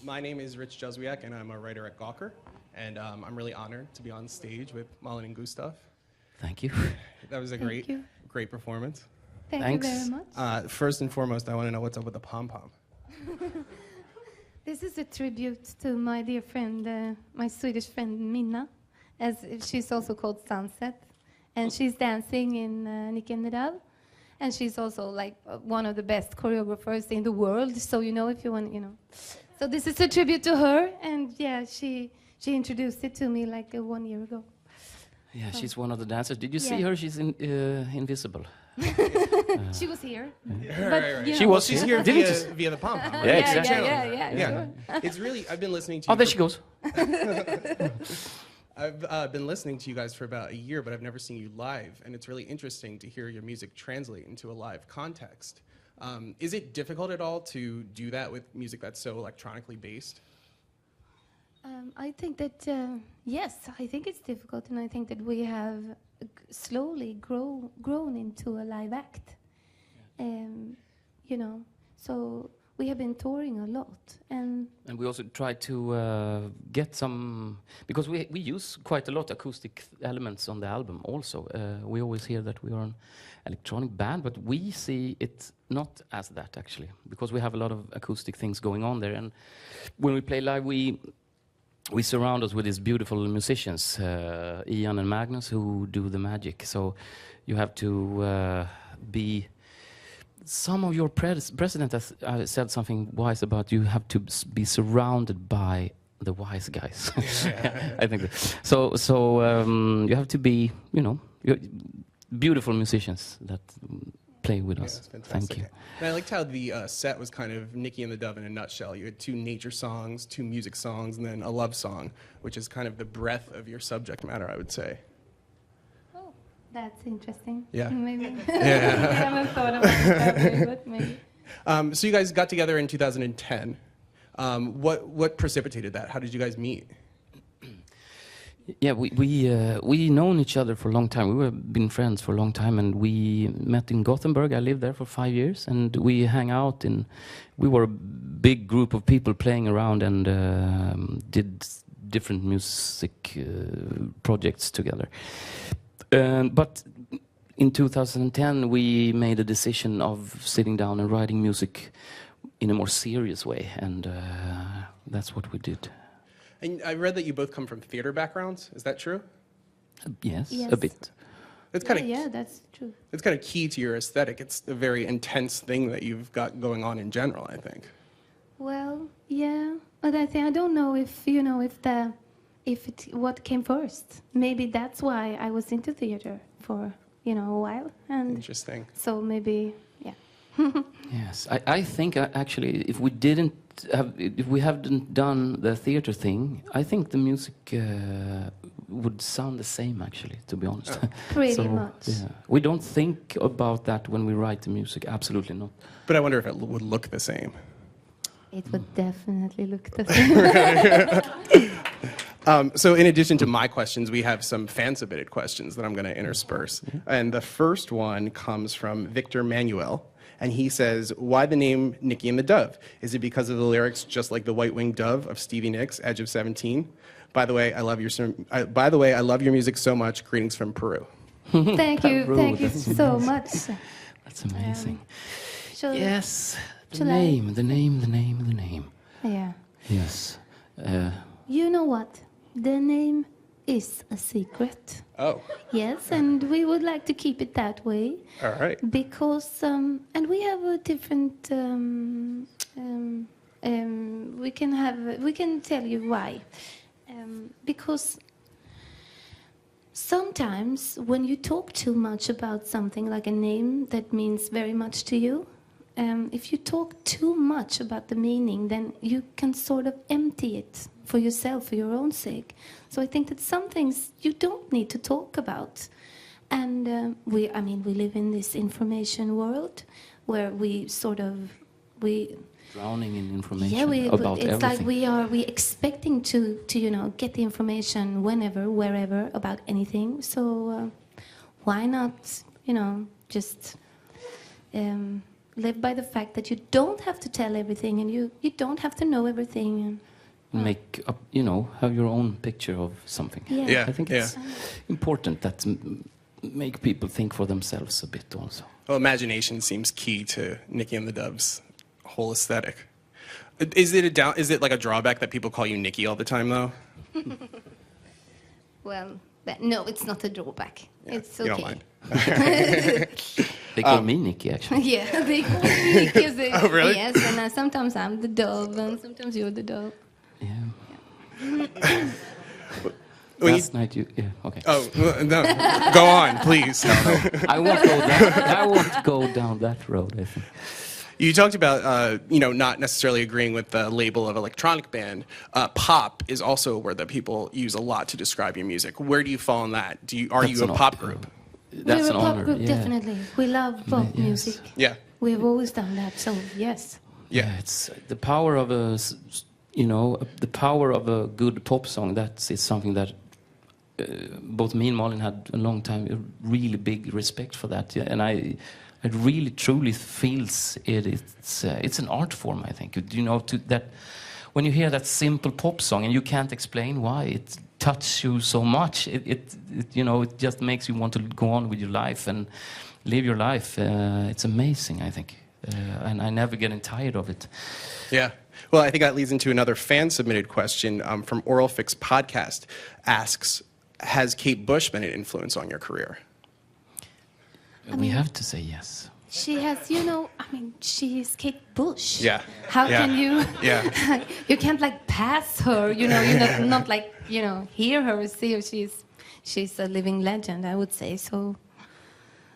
My name is Rich Juzwiak, and I'm a writer at Gawker. And I'm really honored to be on stage with Malin and Gustav. Thank you. That was a great performance. Thanks. You very much. First and foremost, I want to know what's up with the pom-pom. This is a tribute to my dear friend, my Swedish friend Minna, as she's also called Sunset. And she's dancing in Niki and the Dove. And she's also like one of the best choreographers in the world. So, you know, if you want, you know. So this is a tribute to her. And yeah, she introduced it to me like 1 year ago. Yeah, she's one of the dancers. Did you see her? She's invisible. She was here. Yeah. But, right. She was she's here via the pom-pom. Right? Yeah, exactly. Yeah. Sure. It's really, I've been listening to you. Oh, there she goes. I've been listening to you guys for about a year, but I've never seen you live, and it's really interesting to hear your music translate into a live context. Is it difficult at all to do that with music that's so electronically based? I think that, yes, I think it's difficult, and I think that we have slowly grown into a live act. You know, so we have been touring a lot, and we also try to get some, because we use quite a lot acoustic elements on the album also. We always hear that we are an electronic band, but we see it not as that actually, because we have a lot of acoustic things going on there. And when we play live, we surround us with these beautiful musicians, Ian and Magnus, who do the magic. So you have to be... Some of your president has said something wise about you have to be surrounded by the wise guys. I think so. You have to be, you know, beautiful musicians that play with us. Thank you. And I liked how the set was kind of Niki and the Dove in a nutshell. You had 2 nature songs, 2 music songs, and then a love song, which is kind of the breadth of your subject matter, I would say. that's interesting. Yeah. Maybe. I haven't thought about it that way, but maybe. So you guys got together in 2010. What precipitated that? How did you guys meet? Yeah, we known each other for a long time. We were been friends for a long time, and we met in Gothenburg. I lived there for 5 years, and we hang out we were a big group of people playing around and did different music projects together. But in 2010, we made a decision of sitting down and writing music in a more serious way, and that's what we did. And I read that you both come from theater backgrounds. Is that true? Yes, a bit. It's kind of yeah, that's true. It's kind of key to your aesthetic. It's a very intense thing that you've got going on in general, I think. Well, yeah, but I don't know if what came first. Maybe that's why I was into theater for a while. And interesting. So maybe, yeah. Yes, I think actually if we hadn't done the theater thing, I think the music would sound the same actually, to be honest. Pretty much. Yeah. We don't think about that when we write the music, absolutely not. But I wonder if it would look the same. It would definitely look the same. So in addition to my questions, we have some fan-submitted questions that I'm going to intersperse. And the first one comes from Victor Manuel. And he says, why the name Niki and the Dove? Is it because of the lyrics just like the white-winged dove of Stevie Nicks, Edge of 17? By the way, I love your music so much. Greetings from Peru. Thank you so much. That's amazing. Yes, the shall name. Yeah. Yes. You know what? The name is a secret. Oh. Yes, and we would like to keep it that way. All right. Because, and we have a different, we can tell you why. Because sometimes when you talk too much about something like a name that means very much to you, if you talk too much about the meaning, then you can sort of empty it for yourself, for your own sake. So I think that some things you don't need to talk about. And we live in this information world where we drowning in information it's about everything. like we expecting to get the information whenever, wherever about anything. So why not, just live by the fact that you don't have to tell everything, and you don't have to know everything. And, make up, have your own picture of something. Yeah. I think it's important that make people think for themselves a bit also. Well, imagination seems key to Niki and the Dove's whole aesthetic. Is it like a drawback that people call you Niki all the time, though? Well, no, it's not a drawback. Yeah, it's you okay. don't mind. They call me Niki, actually. Yeah, they call me Niki. Oh, really? Yes, and sometimes I'm the dove, and sometimes you're the dove. Yeah. When Last night okay. Oh, no. Go on, please. I won't go down that road, I think. You talked about, not necessarily agreeing with the label of electronic band. Pop is also a word that people use a lot to describe your music. Where do you fall in that? Are you a pop group? That's We're an a pop honor. group, Yeah. definitely. We love pop music. Yeah. We have always done that, so yes. Yeah. It's the power of the power of a good pop song. That is something that both me and Malin had a long time, a really big respect for that. Yeah, and I really truly feels it's an art form, I think. That when you hear that simple pop song and you can't explain why it touches you so much, it just makes you want to go on with your life and live your life. It's amazing, I think, and I never getting tired of it. Yeah. Well, I think that leads into another fan-submitted question from Oral Fix Podcast. Asks, has Kate Bush been an influence on your career? We have to say yes. She has, she is Kate Bush. Yeah. How can you? Yeah. You can't pass her. You're not hear her or see her. She's a living legend, I would say. So,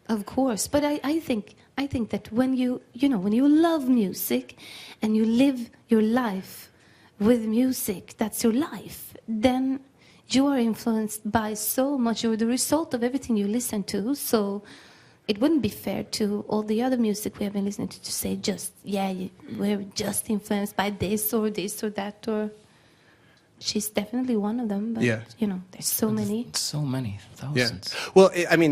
of course. But I think that when you love music, and you live your life with music, that's your life. Then you are influenced by so much. You're the result of everything you listen to. So it wouldn't be fair to all the other music we have been listening to say we're just influenced by this or that, or she's definitely one of them. But, there's so many. So many, thousands. Yeah. Well,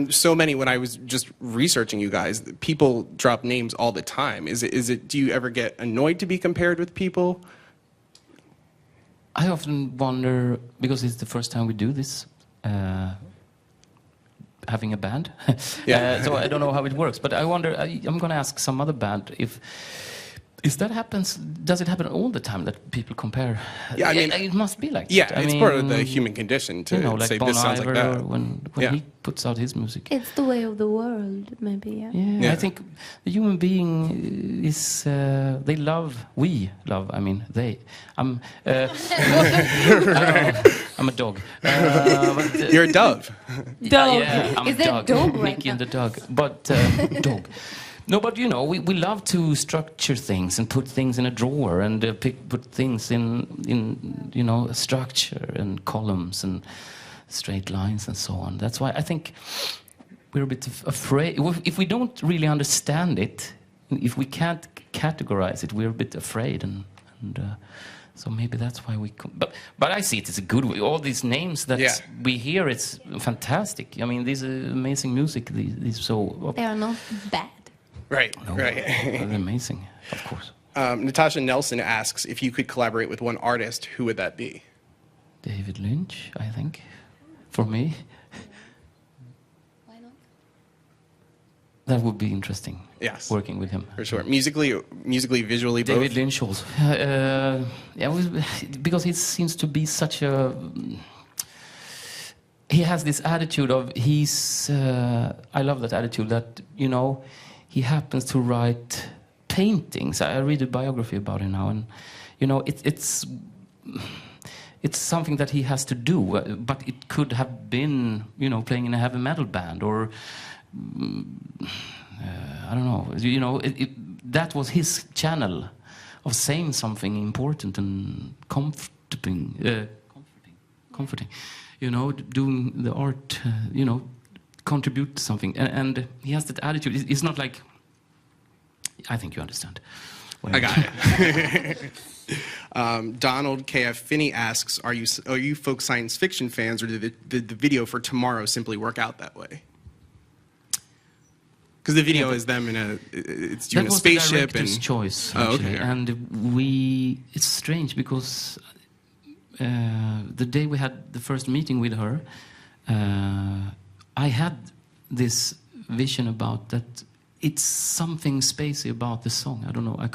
so many. When I was just researching you guys, people drop names all the time. Is it? Do you ever get annoyed to be compared with people? I often wonder, because it's the first time we do this, having a band. So I don't know how it works, but I wonder, I'm going to ask some other band if that happens. Does it happen all the time that people compare? Yeah, it must be like that. Yeah, it's part of the human condition to say Bon this sounds like that. Iver, when he puts out his music. It's the way of the world, maybe. Yeah, I think the human being is. We love. They. I'm a dog. You're a dove. Dog. Yeah, I'm Is a that dog. dog right Niki now? and the dog, but dog. No, but we love to structure things and put things in a drawer and put things in a structure and columns and straight lines and so on. That's why I think we're a bit afraid. If we don't really understand it, if we can't categorize it, we're a bit afraid, and so maybe that's why we. But I see it as a good way. All these names that we hear, it's fantastic. These are amazing music. These so. They are not bad. Right. No, Right. They're amazing, of course. Natasha Nelson asks if you could collaborate with one artist, who would that be? David Lynch, I think, for me. Why not? That would be interesting. Yes. Working with him. For sure. Musically, visually, both? David Lynch also. Because he seems to be such a... He has this attitude of I love that attitude that, he happens to write paintings. I read a biography about him now, and it's something that he has to do. But it could have been, playing in a heavy metal band, or I don't know. That was his channel of saying something important and comforting. Doing the art. Contribute to something, and he has that attitude. It's not like, I think you understand. I got it. Donald K.F. Finney asks, are you folk science fiction fans, or did the video for Tomorrow simply work out that way? Because the video is them in it's you in a spaceship. That was the director's choice, actually. And it's strange because the day we had the first meeting with her, I had this vision about that it's something spacey about the song. I don't know. I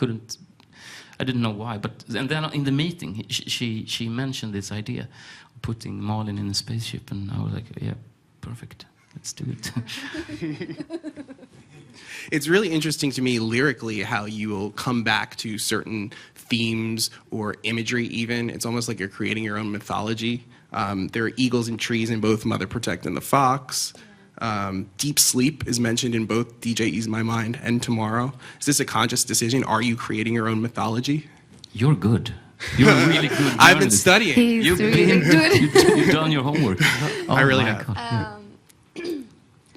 didn't know why. And then in the meeting, she mentioned this idea of putting Malin in a spaceship, and I was like, yeah, perfect. Let's do it. It's really interesting to me lyrically how you will come back to certain themes or imagery even. It's almost like you're creating your own mythology. There are eagles and trees in both Mother Protect and the Fox. Deep sleep is mentioned in both DJ Ease My Mind and Tomorrow. Is this a conscious decision? Are you creating your own mythology? You're good. You're a really good journalist. I've been studying. He's really good. You've done your homework. I really have.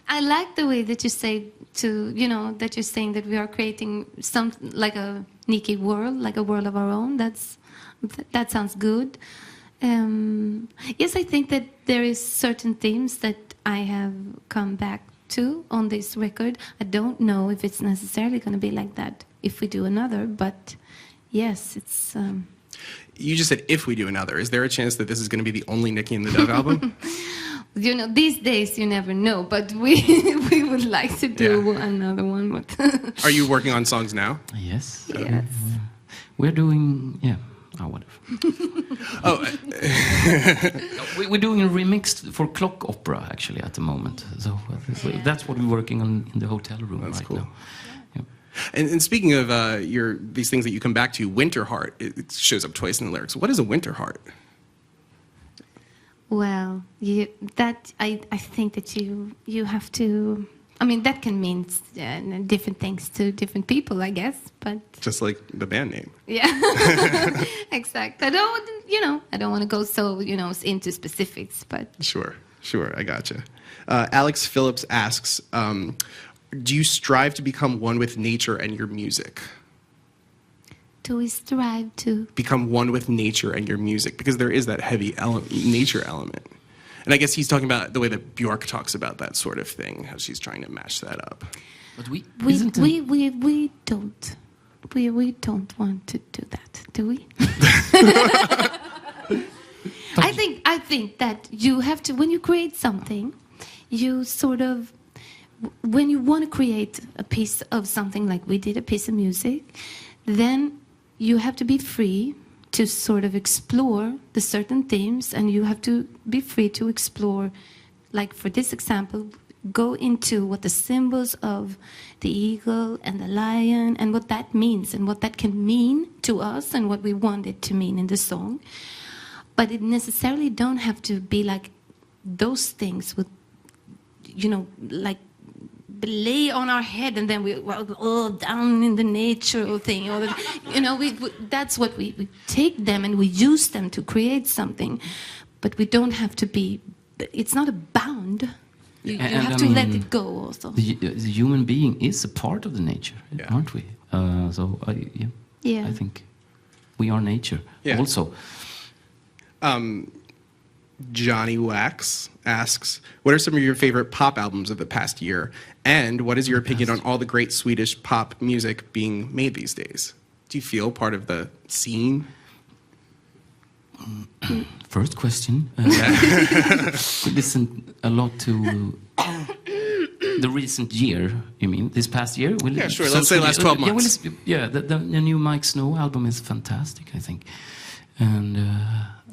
I like the way that you say that you're saying that we are creating some like a Niki world, like a world of our own. That sounds good. Yes, I think that there is certain themes that I have come back to on this record. I don't know if it's necessarily going to be like that if we do another, but yes, it's... You just said if we do another. Is there a chance that this is going to be the only Niki and the Dove album? These days you never know, but we would like to do another one. But Are you working on songs now? Yes. Yes. We're doing, whatever. We're doing a remix for clock opera, actually, at the moment. So that's what we're working on in the hotel room right now. And speaking of these things that you come back to, Winter Heart, it shows up twice in the lyrics. What is a winter heart? Well, I think that you have to. I mean, that can mean different things to different people, I guess. But just like the band name. Yeah, exact. I don't want to go so into specifics, but sure, I gotcha. Alex Phillips asks, do you strive to become one with nature and your music? Do we strive to become one with nature and your music? Because there is that heavy nature element. And I guess he's talking about the way that Björk talks about that sort of thing, how she's trying to match that up. But we don't want to do that, do we? I think that you have to, when you create something, you sort of, when you want to create a piece of something like we did, a piece of music, then you have to be free to sort of explore the certain themes, and you have to be free to explore, like for this example, go into what the symbols of the eagle and the lion and what that means and what that can mean to us and what we want it to mean in the song. But it necessarily don't have to be like those things with, like lay on our head and then we down in the nature thing, or that's what we take them and we use them to create something, but we don't have to be. It's not a bound. You have to let it go. Also, the human being is a part of the nature, aren't we? I think we are nature also. Johnny Wax asks, what are some of your favorite pop albums of the past year? And what is your opinion on all the great Swedish pop music being made these days? Do you feel part of the scene? First question. We listen a lot to the recent year, you mean? This past year? Sure. Let's say last 12 months. The new Mike Snow album is fantastic, I think. And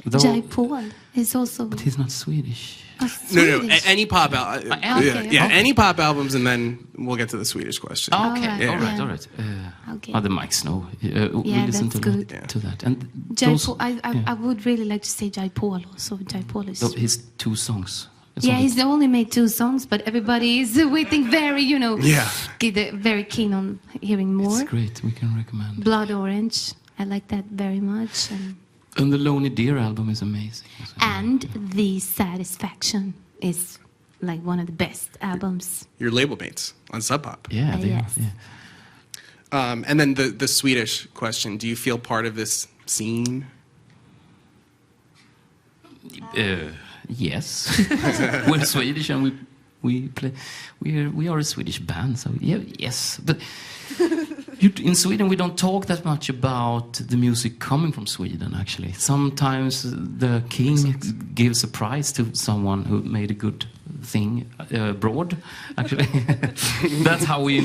Jai Paul is also... But he's not Swedish. No, any pop album. Okay. Any pop albums, and then we'll get to the Swedish question. Okay, all right. The Mike Snow. We listen to that. And Jai Paul, I would really like to say Jai Paul also. Jai Paul is... his 2 songs. He's only made 2 songs, but everybody is waiting very, very keen on hearing more. It's great, we can recommend. Blood Orange, I like that very much. And the Lonely Deer album is amazing. And The Satisfaction is like one of the best albums. Your label mates on Sub Pop. Yeah, they are. Yeah. And then the Swedish question, do you feel part of this scene? Yes. We're Swedish and We play. We are a Swedish band, so yeah, yes. But in Sweden, we don't talk that much about the music coming from Sweden. Actually, sometimes the king gives a prize to someone who made a good thing abroad. Actually, that's how we,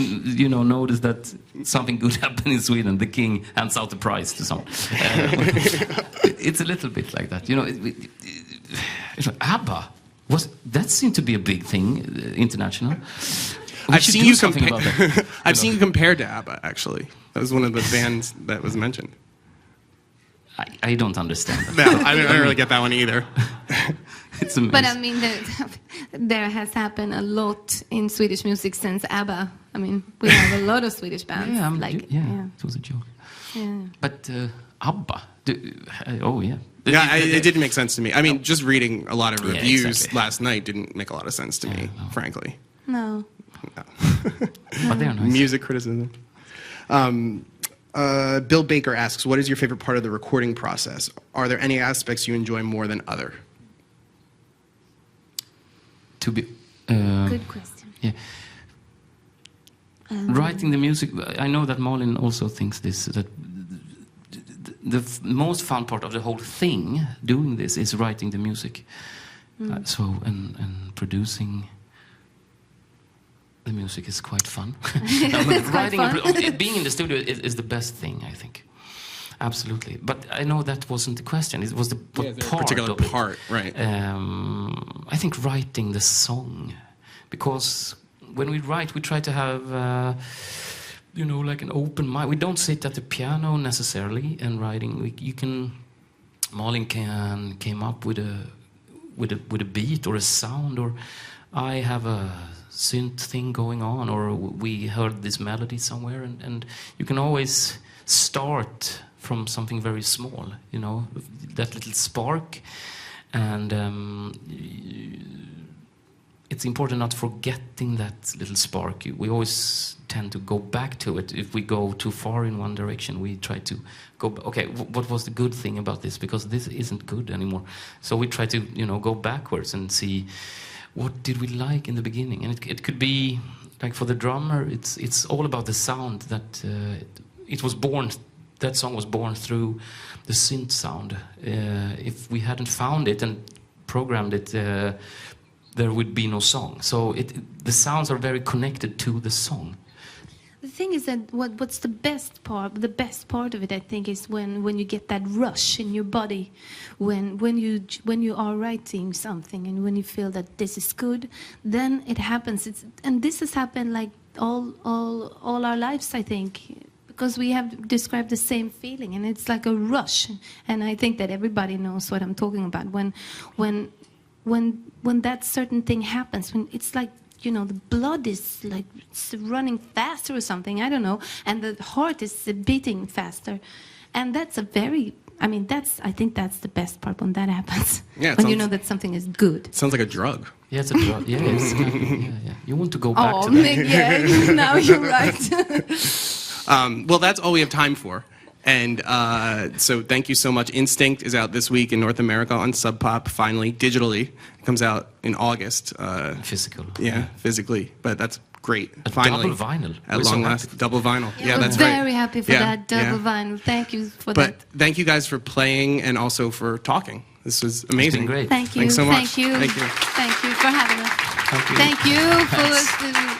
notice that something good happened in Sweden. The king hands out the prize to someone. It's a little bit like that, ABBA that seemed to be a big thing, international. I've seen you compare. I've seen you compared to ABBA. Actually, that was one of the bands that was mentioned. I don't understand that. No, I don't really get that one either. It's amazing. But I mean, there has happened a lot in Swedish music since ABBA. I mean, we have a lot of Swedish bands. Yeah, it was a joke. Yeah. But ABBA, oh yeah. Yeah, it didn't make sense to me. I mean, just reading a lot of reviews exactly. last night didn't make a lot of sense to me, frankly. No. But they're nice. Music criticism. Bill Baker asks, what is your favorite part of the recording process? Are there any aspects you enjoy more than other? To be Good question. Yeah. Writing the music, I know that Malin also thinks this, that the most fun part of the whole thing, doing this, is writing the music. And producing the music is quite fun. Being in the studio is the best thing, I think. Absolutely. But I know that wasn't the question. It was the part particular of it. part, right. I think writing the song. Because when we write, we try to have, like an open mind. We don't sit at the piano necessarily and writing. Malin came up with a beat or a sound, or I have a synth thing going on, or we heard this melody somewhere, and you can always start from something very small, that little spark, and it's important not forgetting that little spark. We always tend to go back to it. If we go too far in one direction, we try to go, okay, what was the good thing about this? Because this isn't good anymore. So we try to, go backwards and see what did we like in the beginning. And it could be, like for the drummer, it's all about the sound that it was born. That song was born through the synth sound. If we hadn't found it and programmed it, there would be no song. So the sounds are very connected to the song. The thing is that what's the best part? The best part of it, I think, is when you get that rush in your body, when you are writing something and when you feel that this is good, then it happens. And this has happened like all our lives, I think, because we have described the same feeling, and it's like a rush. And I think that everybody knows what I'm talking about. When that certain thing happens, when it's like, the blood is like it's running faster or something, I don't know, and the heart is beating faster, and that's I think that's the best part when that happens. Yeah, when you know that something is good. Sounds like a drug. Yeah, it's a drug. Yeah, it's yeah. You want to go back to that. Nick, yeah, now you're right. Well, that's all we have time for. And so thank you so much. Instinct is out this week in North America on Sub Pop, finally, digitally. It comes out in August. Physical. Yeah, physically. But that's great. A Finally. double vinyl. At long last. Double vinyl. Yeah, that's I'm right. very happy for that double vinyl. Thank you for that. But thank you guys for playing and also for talking. This was amazing. It's been great. Thank you. Thanks so much. Thank you. Thank you. Thank you for having us. Thank you. Thank you for listening.